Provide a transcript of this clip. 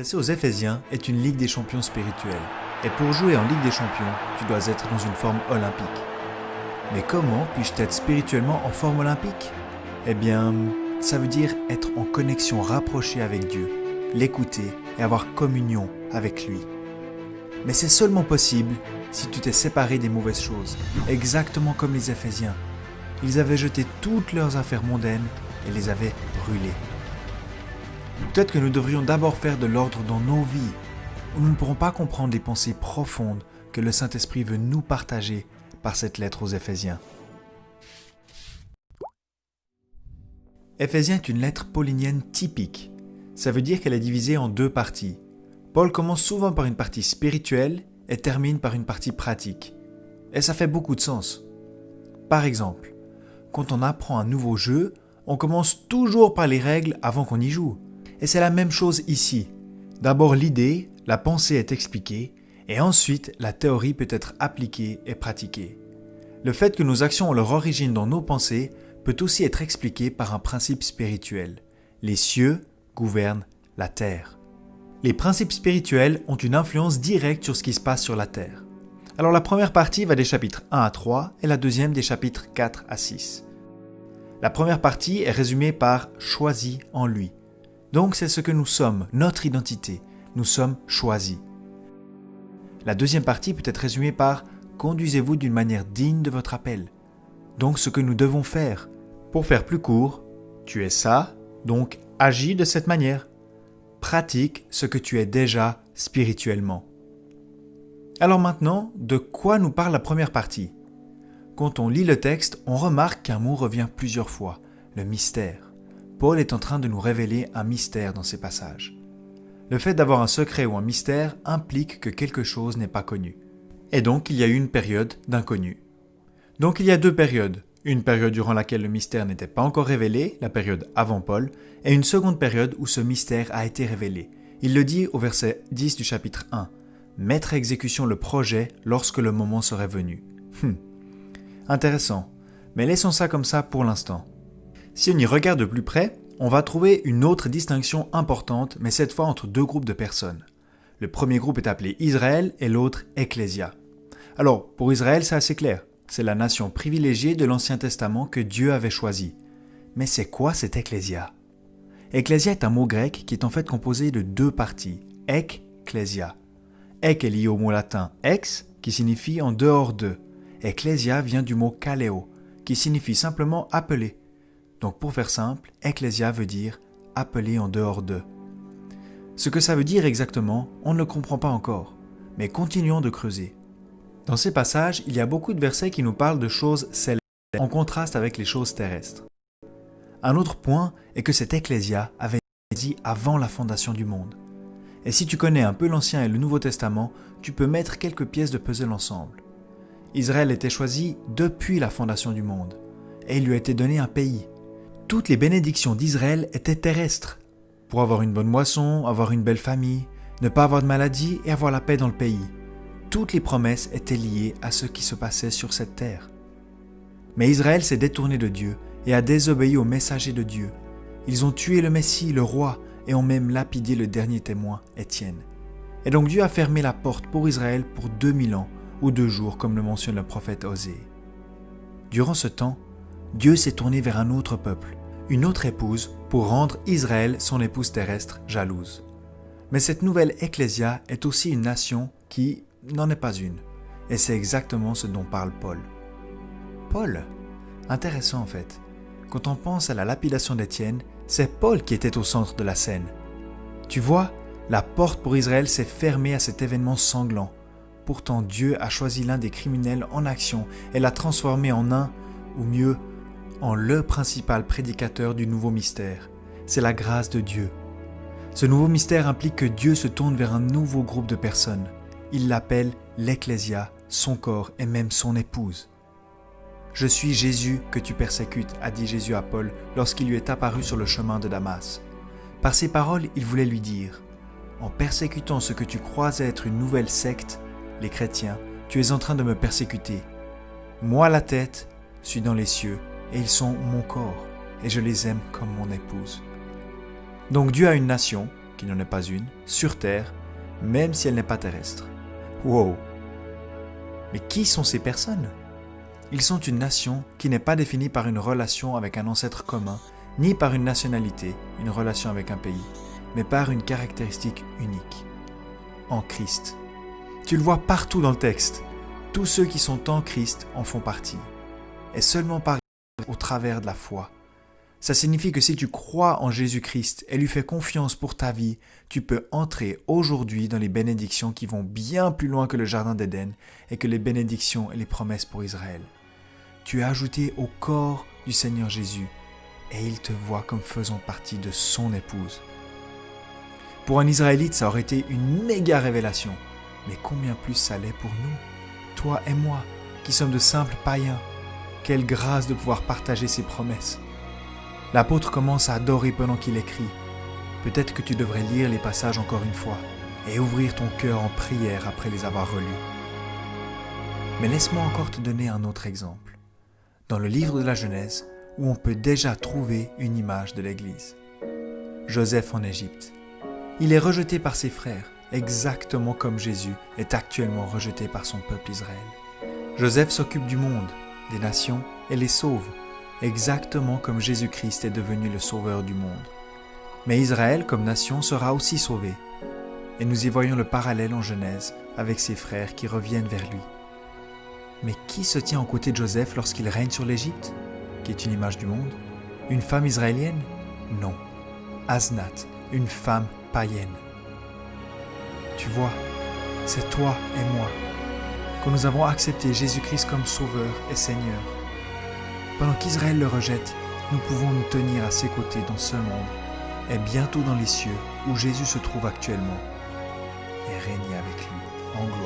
s'adresser aux Éphésiens est une Ligue des champions spirituelle. Et pour jouer en Ligue des champions, tu dois être dans une forme olympique. Mais comment puis-je être spirituellement en forme olympique ? Eh bien, ça veut dire être en connexion rapprochée avec Dieu, l'écouter et avoir communion avec lui. Mais c'est seulement possible si tu t'es séparé des mauvaises choses, exactement comme les Éphésiens. Ils avaient jeté toutes leurs affaires mondaines et les avaient brûlées. Peut-être que nous devrions d'abord faire de l'ordre dans nos vies, où nous ne pourrons pas comprendre les pensées profondes que le Saint-Esprit veut nous partager par cette lettre aux Éphésiens. Éphésiens est une lettre paulinienne typique. Ça veut dire qu'elle est divisée en deux parties. Paul commence souvent par une partie spirituelle et termine par une partie pratique. Et ça fait beaucoup de sens. Par exemple, quand on apprend un nouveau jeu, on commence toujours par les règles avant qu'on y joue. Et c'est la même chose ici. D'abord l'idée, la pensée est expliquée, et ensuite la théorie peut être appliquée et pratiquée. Le fait que nos actions ont leur origine dans nos pensées peut aussi être expliqué par un principe spirituel. Les cieux gouvernent la terre. Les principes spirituels ont une influence directe sur ce qui se passe sur la terre. Alors la première partie va des chapitres 1 à 3 et la deuxième des chapitres 4 à 6. La première partie est résumée par « choisi en lui ». Donc c'est ce que nous sommes, notre identité. Nous sommes choisis. La deuxième partie peut être résumée par « conduisez-vous d'une manière digne de votre appel ». Donc ce que nous devons faire. Pour faire plus court, tu es ça, donc agis de cette manière. Pratique ce que tu es déjà spirituellement. Alors maintenant, de quoi nous parle la première partie ? Quand on lit le texte, on remarque qu'un mot revient plusieurs fois, le mystère. Paul est en train de nous révéler un mystère dans ces passages. Le fait d'avoir un secret ou un mystère implique que quelque chose n'est pas connu. Et donc il y a eu une période d'inconnu. Donc il y a deux périodes. Une période durant laquelle le mystère n'était pas encore révélé, la période avant Paul, et une seconde période où ce mystère a été révélé. Il le dit au verset 10 du chapitre 1. « Mettre à exécution le projet lorsque le moment serait venu. » Intéressant, mais laissons ça comme ça pour l'instant. Si on y regarde de plus près, on va trouver une autre distinction importante, mais cette fois entre deux groupes de personnes. Le premier groupe est appelé Israël et l'autre Ecclésia. Alors, pour Israël, c'est assez clair. C'est la nation privilégiée de l'Ancien Testament que Dieu avait choisie. Mais c'est quoi cet Ecclésia ? Ecclésia est un mot grec qui est en fait composé de deux parties. Ek-Clésia. Ek est lié au mot latin ex, qui signifie en dehors de. Ecclésia vient du mot kaleo, qui signifie simplement appeler. Donc pour faire simple, Ecclésia veut dire « appeler en dehors de ». Ce que ça veut dire exactement, on ne le comprend pas encore, mais continuons de creuser. Dans ces passages, il y a beaucoup de versets qui nous parlent de choses célestes, en contraste avec les choses terrestres. Un autre point est que cette Ecclésia avait été dit avant la fondation du monde. Et si tu connais un peu l'Ancien et le Nouveau Testament, tu peux mettre quelques pièces de puzzle ensemble. Israël était choisi depuis la fondation du monde, et il lui a été donné un pays. Toutes les bénédictions d'Israël étaient terrestres, pour avoir une bonne moisson, avoir une belle famille, ne pas avoir de maladie et avoir la paix dans le pays. Toutes les promesses étaient liées à ce qui se passait sur cette terre. Mais Israël s'est détourné de Dieu et a désobéi au messager de Dieu. Ils ont tué le Messie, le roi, et ont même lapidé le dernier témoin, Étienne. Et donc Dieu a fermé la porte pour Israël pour 2000 ans, ou 2 jours, comme le mentionne le prophète Osée. Durant ce temps, Dieu s'est tourné vers un autre peuple, une autre épouse, pour rendre Israël, son épouse terrestre, jalouse. Mais cette nouvelle Ecclésia est aussi une nation qui n'en est pas une. Et c'est exactement ce dont parle Paul. Paul ? Intéressant en fait. Quand on pense à la lapidation d'Étienne, c'est Paul qui était au centre de la scène. Tu vois, la porte pour Israël s'est fermée à cet événement sanglant. Pourtant Dieu a choisi l'un des criminels en action et l'a transformé en un, ou mieux, en le principal prédicateur du nouveau mystère. C'est la grâce de Dieu. Ce nouveau mystère implique que Dieu se tourne vers un nouveau groupe de personnes. Il l'appelle l'Ecclésia, son corps et même son épouse. « Je suis Jésus que tu persécutes », a dit Jésus à Paul lorsqu'il lui est apparu sur le chemin de Damas. Par ces paroles, il voulait lui dire « En persécutant ce que tu crois être une nouvelle secte, les chrétiens, tu es en train de me persécuter. Moi la tête, suis dans les cieux, et ils sont mon corps, et je les aime comme mon épouse. » Donc Dieu a une nation, qu'il n'y en ait pas une, sur terre, même si elle n'est pas terrestre. Wow! Mais qui sont ces personnes? Ils sont une nation qui n'est pas définie par une relation avec un ancêtre commun, ni par une nationalité, une relation avec un pays, mais par une caractéristique unique. En Christ. Tu le vois partout dans le texte. Tous ceux qui sont en Christ en font partie. Et seulement par au travers de la foi. Ça signifie que si tu crois en Jésus-Christ et lui fais confiance pour ta vie, tu peux entrer aujourd'hui dans les bénédictions qui vont bien plus loin que le jardin d'Éden et que les bénédictions et les promesses pour Israël. Tu es ajouté au corps du Seigneur Jésus et il te voit comme faisant partie de son épouse. Pour un Israélite, ça aurait été une méga révélation, mais combien plus ça l'est pour nous, toi et moi, qui sommes de simples païens. Quelle grâce de pouvoir partager ces promesses. L'apôtre commence à adorer pendant qu'il écrit. Peut-être que tu devrais lire les passages encore une fois et ouvrir ton cœur en prière après les avoir relus. Mais laisse-moi encore te donner un autre exemple. Dans le livre de la Genèse, où on peut déjà trouver une image de l'Église. Joseph en Égypte. Il est rejeté par ses frères, exactement comme Jésus est actuellement rejeté par son peuple Israël. Joseph s'occupe du monde, des nations et les sauve, exactement comme Jésus-Christ est devenu le sauveur du monde. Mais Israël, comme nation, sera aussi sauvé. Et nous y voyons le parallèle en Genèse avec ses frères qui reviennent vers lui. Mais qui se tient aux côtés de Joseph lorsqu'il règne sur l'Égypte, qui est une image du monde? Une femme israélienne? Non. Asnath, une femme païenne. Tu vois, c'est toi et moi, quand nous avons accepté Jésus-Christ comme Sauveur et Seigneur. Pendant qu'Israël le rejette, nous pouvons nous tenir à ses côtés dans ce monde et bientôt dans les cieux où Jésus se trouve actuellement et régner avec lui en gloire.